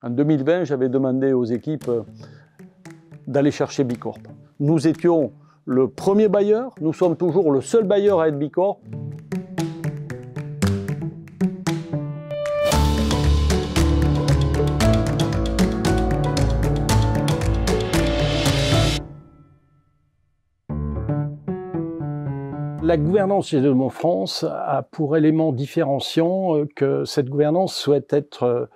En 2020, j'avais demandé aux équipes d'aller chercher Bicorp. Nous étions le premier bailleur, nous sommes toujours le seul bailleur à être Bicorp. La gouvernance chez Dommo France a pour élément différenciant que cette gouvernance souhaite être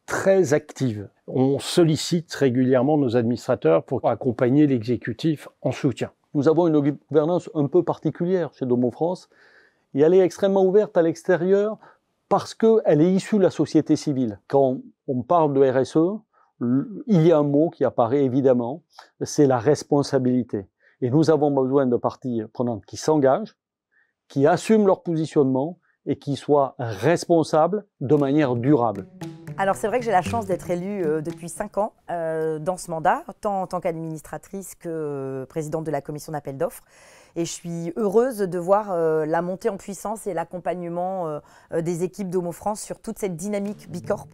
très active. On sollicite régulièrement nos administrateurs pour accompagner l'exécutif en soutien. Nous avons une gouvernance un peu particulière chez Dommo France et elle est extrêmement ouverte à l'extérieur parce qu'elle est issue de la société civile. Quand on parle de RSE, il y a un mot qui apparaît évidemment, c'est la responsabilité. Et nous avons besoin de parties prenantes qui s'engagent, qui assument leur positionnement et qui soient responsables de manière durable. Alors c'est vrai que j'ai la chance d'être élue depuis 5 ans dans ce mandat, tant en tant qu'administratrice que présidente de la commission d'appel d'offres. Et je suis heureuse de voir la montée en puissance et l'accompagnement des équipes Dommo France sur toute cette dynamique Bicorp.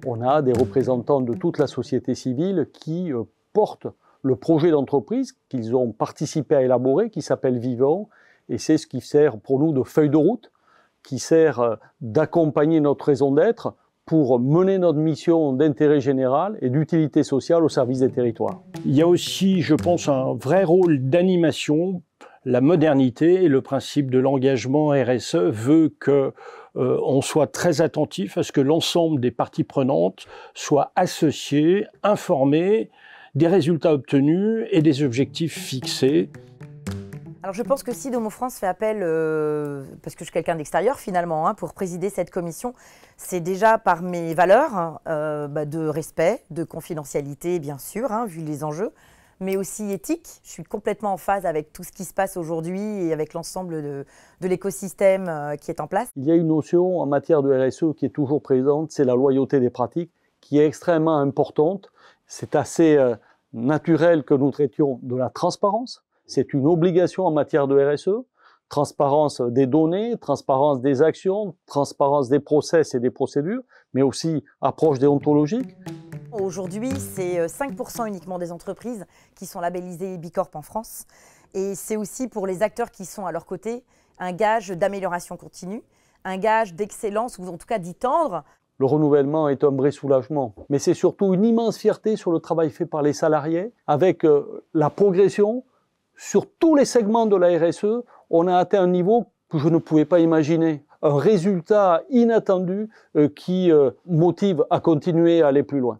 On a des représentants de toute la société civile qui portent le projet d'entreprise qu'ils ont participé à élaborer, qui s'appelle Vivant, et c'est ce qui sert pour nous de feuille de route, qui sert d'accompagner notre raison d'être pour mener notre mission d'intérêt général et d'utilité sociale au service des territoires. Il y a aussi, je pense, un vrai rôle d'animation. La modernité et le principe de l'engagement RSE veut que on soit très attentif à ce que l'ensemble des parties prenantes soient associées, informées des résultats obtenus et des objectifs fixés. Alors je pense que si Dommo France fait appel, parce que je suis quelqu'un d'extérieur finalement, pour présider cette commission, c'est déjà par mes valeurs de respect, de confidentialité bien sûr, vu les enjeux, mais aussi éthique. Je suis complètement en phase avec tout ce qui se passe aujourd'hui et avec l'ensemble de l'écosystème qui est en place. Il y a une notion en matière de RSE qui est toujours présente, c'est la loyauté des pratiques, qui est extrêmement importante. C'est assez naturel que nous traitions de la transparence. C'est une obligation en matière de RSE. Transparence des données, transparence des actions, transparence des process et des procédures, mais aussi approche déontologique. Aujourd'hui, c'est 5% uniquement des entreprises qui sont labellisées Bicorp en France. Et c'est aussi pour les acteurs qui sont à leur côté un gage d'amélioration continue, un gage d'excellence, ou en tout cas d'y tendre. Le renouvellement est un vrai soulagement, mais c'est surtout une immense fierté sur le travail fait par les salariés. Avec la progression sur tous les segments de la RSE, on a atteint un niveau que je ne pouvais pas imaginer. Un résultat inattendu qui motive à continuer à aller plus loin.